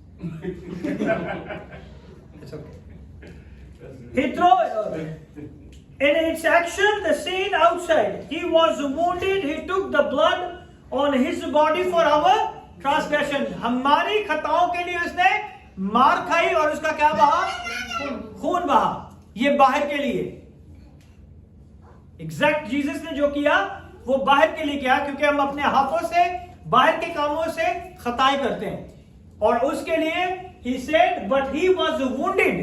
It's okay. He threw it. In its action, the scene outside. He was wounded. He took the blood on his body for our transgression. हमारी खताओं के लिए उसने मार खाई और उसका क्या बहा? खून बहा. ये बाहर के लिए. एग्जैक्ट जीसस ने जो किया वो बाहर के लिए किया, क्योंकि हम अपने हाथों से बाहर के कामों से खताएं करते हैं. और उसके लिए he said, but he was wounded.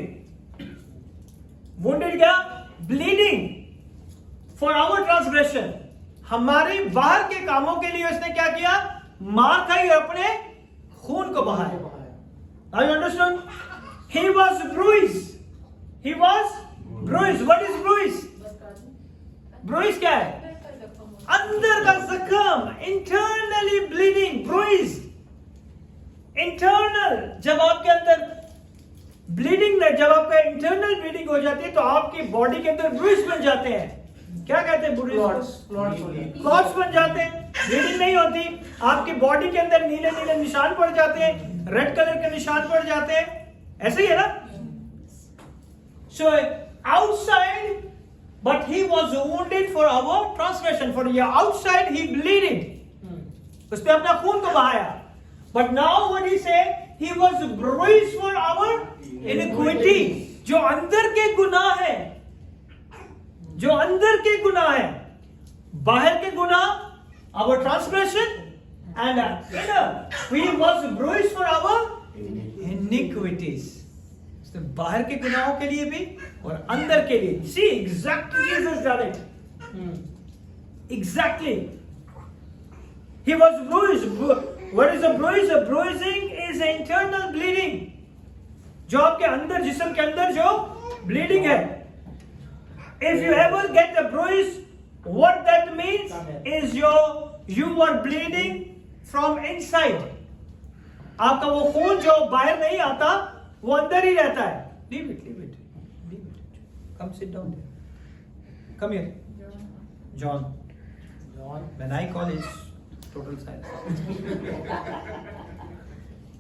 Wounded क्या? Bleeding for our transgression. हमारे बाहर के कामों के लिए उसने क्या किया? मार खाई और अपने खून को बहाया. Now you understand? He was bruised. He was bruised. What is bruised? Bruised क्या है? अंदर का जख्म. Internally bleeding. Bruised. Internal. जब आपके अंदर ब्लीडिंग, जब आपका इंटरनल ब्लीडिंग हो जाती है तो आपकी बॉडी के अंदर ब्रूइज बन जाते हैं. क्या कहते हैं? क्लॉट्स बन जाते हैं. ब्लीडिंग नहीं होती. आपकी बॉडी के अंदर नीले नीले निशान पड़ जाते हैं, रेड कलर के निशान पड़ जाते हैं. ऐसे ही है ना? So outside, but he was wounded for our transgression. For your outside he bleeded. उसने अपना खून को बहाया. But now what he said, he was bruised for our iniquity. जो अंदर के गुनाह है, जो अंदर के गुनाह है, बाहर के गुनाह our transgression, and inner he was bruised for our iniquities. तो बाहर के गुनाहों के लिए भी और अंदर के लिए. See, exactly Jesus done it. Exactly. He was bruised. What is a bruise? A bruising is internal bleeding. जो आपके अंदर, जिस्म के अंदर जो bleeding है. If you ever get a bruise, what that means is you are bleeding from inside. आपका वो खून जो बाहर नहीं आता, वो अंदर ही रहता है. Leave it. Come sit down there. Come here. John. When I call his total silence.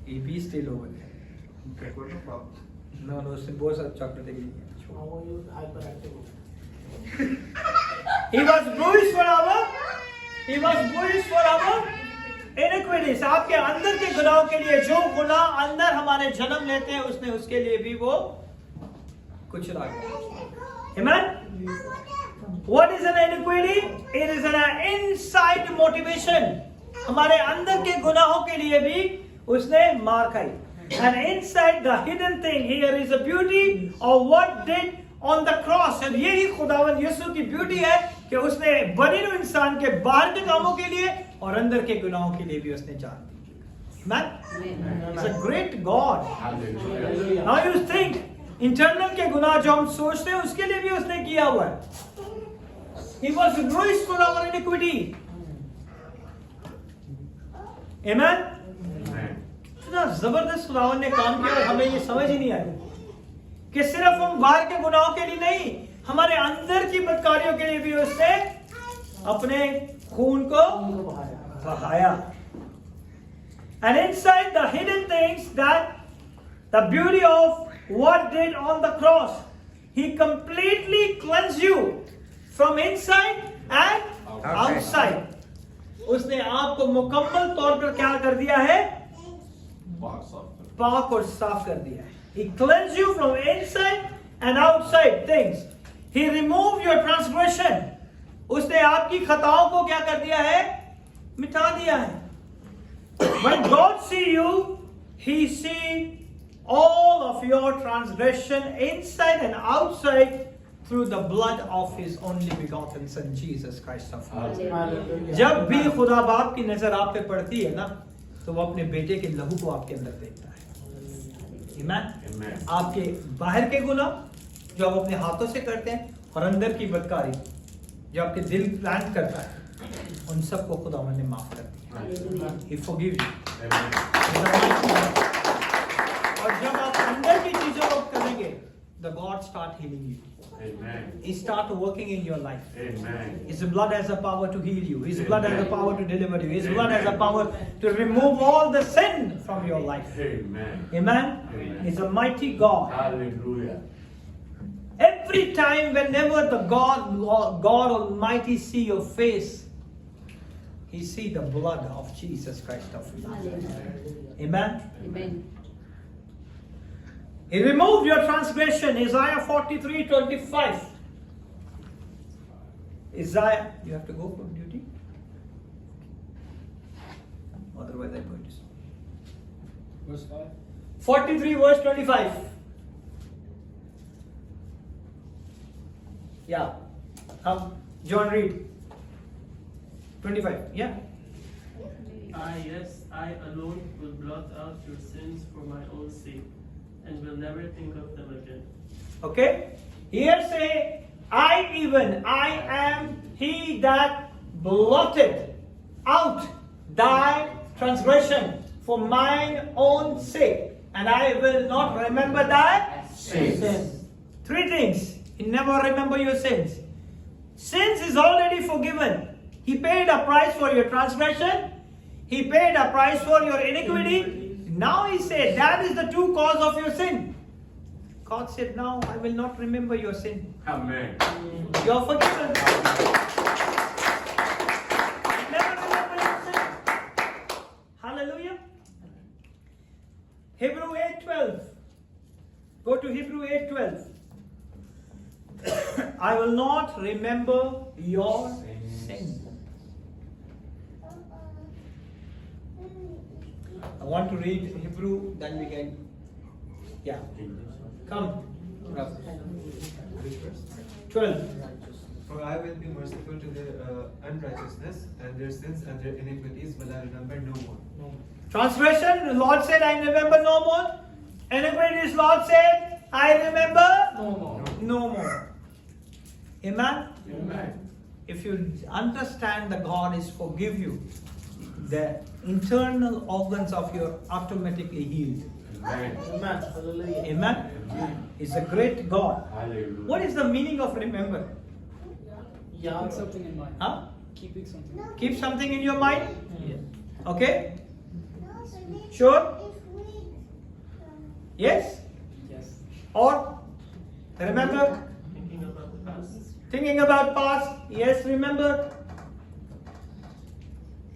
He be still over there. No, उसने बहुत सारा chocolate ली है. He was bruised for our iniquities. आपके अंदर के गुनाहों के लिए, जो गुनाह अंदर हमारे जन्म लेते हैं, उसने उसके लिए भी वो कुचला गया. Amen. What is an iniquity? It is an inside motivation. हमारे अंदर के गुनाहों के लिए भी उसने मार खाई. And inside the hidden thing here is the beauty of what did on the cross. और यही खुदावन यीशु की ब्यूटी है कि उसने बने हुए इंसान के बाहर के कामों के लिए और अंदर के गुनाहों के लिए भी उसने जान दी. Man, it's a great God. Hallelujah. Now you think internal के गुनाह जो हम सोचते हैं उसके लिए भी उसने किया हुआ है. He was bruised for our iniquity. Amen. इतना जबरदस्त खुदावन ने काम किया और हमें ये समझ ही नहीं आई कि सिर्फ हम बाहर के गुनाहों के लिए नहीं, हमारे अंदर की बदकारियों के लिए भी उसने अपने खून को बहाया. And inside the hidden things, that the beauty of what did on the cross, he completely cleansed you from inside and outside. उसने आपको मुकम्मल तौर पर क्या कर दिया है? पाक और साफ कर दिया है. He cleansed you from inside and outside things. He removed your transgression. उसने आपकी खताओं को क्या कर दिया है? मिटा दिया है. When God see you, He see all of your transgression inside and outside through the blood of His only begotten Son Jesus Christ of Nazareth. जब भी खुदा बाप की नजर आप पे पड़ती है ना, तो वो अपने बेटे के लहू को आपके अंदर देखता है. Amen. आपके बाहर के गुनाह जो आप अपने हाथों से करते हैं और अंदर की बदकारी जो आपके दिल प्लान करता है, उन सबको खुदा ने माफ कर दिया. He forgives you. और जब आप अंदर की चीजों को करेंगे, the God start healing you. Amen. He start working in your life. Amen. His blood has the power to heal you. His blood has the power to deliver you. His blood has the power to remove all the sin from your life. Amen. Amen. He's a mighty God. Hallelujah. Every time, whenever the God Almighty see your face, He see the blood of Jesus Christ of Nazareth. Amen. Amen. He removed your transgression. Isaiah 43:25. Isaiah, you have to go for duty. Otherwise, I'm going to. Verse 5. 43 verse 25. Yeah. John read. 25. Yeah. Yes, I alone will blot out your sins for my own sake, and will never think of them again. Okay. Here say, I am he that blotted out thy transgression for mine own sake, and I will not remember thy sins. Three things. He never remember your sins. Sins is already forgiven. He paid a price for your transgression. He paid a price for your iniquity. Now he said that is the true cause of your sin. God said, now I will not remember your sin. Amen. You are forgiven. Never remember your sin. Hallelujah. Hebrew 8:12. Go to Hebrew 8:12. I will not remember your sin. I want to read Hebrew, then we can. Yeah. Come. 12. For I will be merciful to their unrighteousness, and their sins and their iniquities will I remember no more. Transgression, the Lord said, I remember no more. Iniquities, Lord said, I remember no more. Amen? Amen. If you understand that God is forgive you, the internal organs of you automatically healed. Amen. Amen? He's a great God. Hallelujah. What is the meaning of remember? Keeping something in mind. Huh? Keeping something. Keep something in your mind. Okay? Sure? Yes? Yes. Or remember? Thinking about the past. Thinking about past. Yes, remember?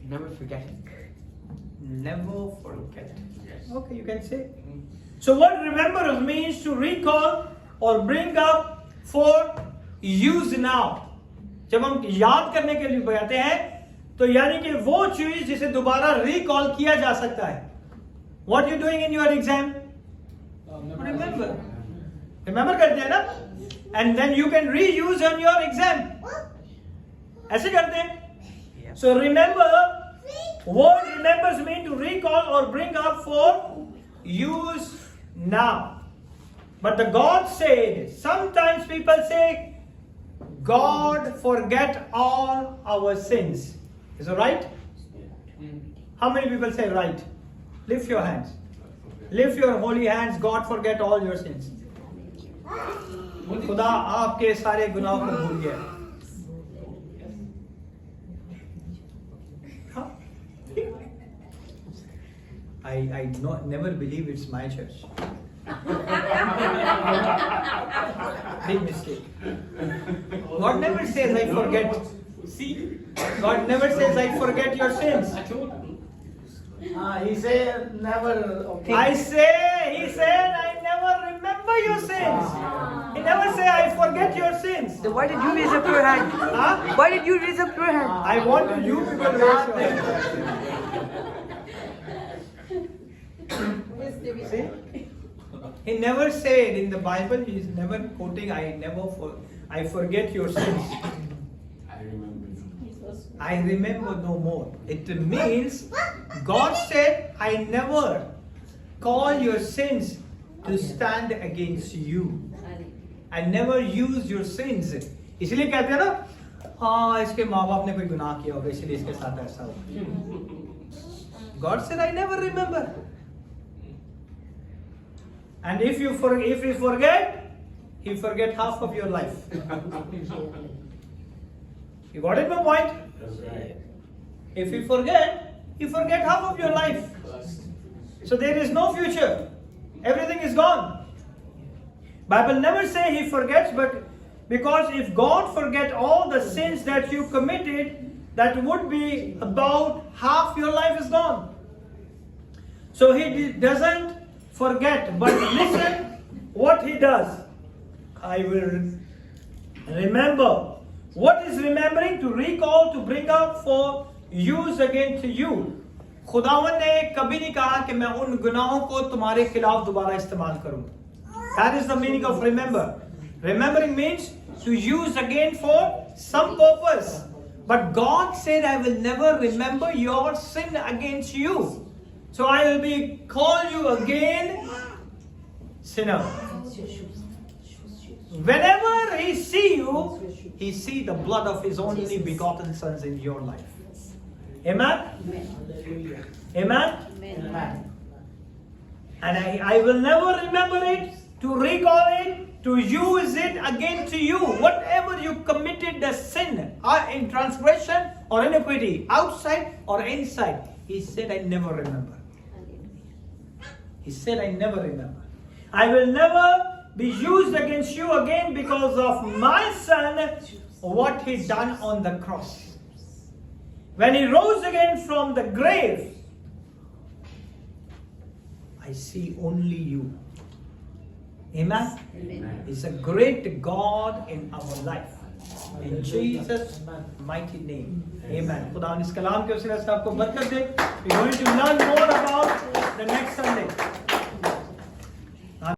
Never forgetting. Never forget. Yes. Okay, you can say. So what remember means to recall or bring up for use now. जब हम याद करने के लिए बताते हैं तो यानी कि वो चीज जिसे दोबारा रिकॉल किया जा सकता है. What you doing in your exam? Remember. Remember करते हैं ना? And then you can reuse on your exam. ऐसे करते हैं. So remember, word remembers mean to recall or bring up for use now. But the God said, sometimes people say, God forget all our sins. Is it right? How many people say right? Lift your hands. Lift your holy hands. God forget all your sins. खुदा आपके सारे गुनाहों को भूल गया. Huh? I never believe it's my church. Big mistake. God never says I forget. See, God never says I forget your sins. I told you. He said never. He said I never remember your sins. He never say I forget your sins. So why did you raise up your hand? Huh? Why did you raise up your hand? I want you people to raise your hand. See? He never said in the Bible, he is never quoting, I forget your sins. I remember you. I remember no more. It means God said, I never call your sins to stand against you. I never use your sins. इसलिए कहते हैं ना, हाँ इसके माँ बाप ने कोई गुनाह किया होगा इसलिए इसके साथ ऐसा हो. God said, I never remember. And if you forget, He forget half of your life. You got it, my point? That's right. If you forget half of your life. So there is no future. Everything is gone. Bible never say He forgets, but because if God forget all the sins that you committed, that would be about half your life is gone. So He doesn't forget, but listen what He does. I will remember. What is remembering? To recall, to bring up for use again to you. खुदावन ने कभी नहीं कहा कि मैं उन गुनाहों को तुम्हारे खिलाफ दोबारा इस्तेमाल करूं. That is the meaning of remember. Remembering means to use again for some purpose. But God said, I will never remember your sin against you. So I will be call you again sinner. Whenever He see you, He see the blood of His only begotten sons in your life. Amen? Amen? Amen. And I will never remember it, to recall it, to use it again to you. Whatever you committed the sin, in transgression or iniquity, outside or inside, He said, I never remember. He said, I never remember. I will never be used against you again because of my son, what He done on the cross. When He rose again from the grave, I see only you. Amen? Amen. He's a great God in our life. In Jesus' mighty name. Amen. खुदा इस कलाम के वसीले से आपको बरकत दे. We're going to learn more about the next Sunday.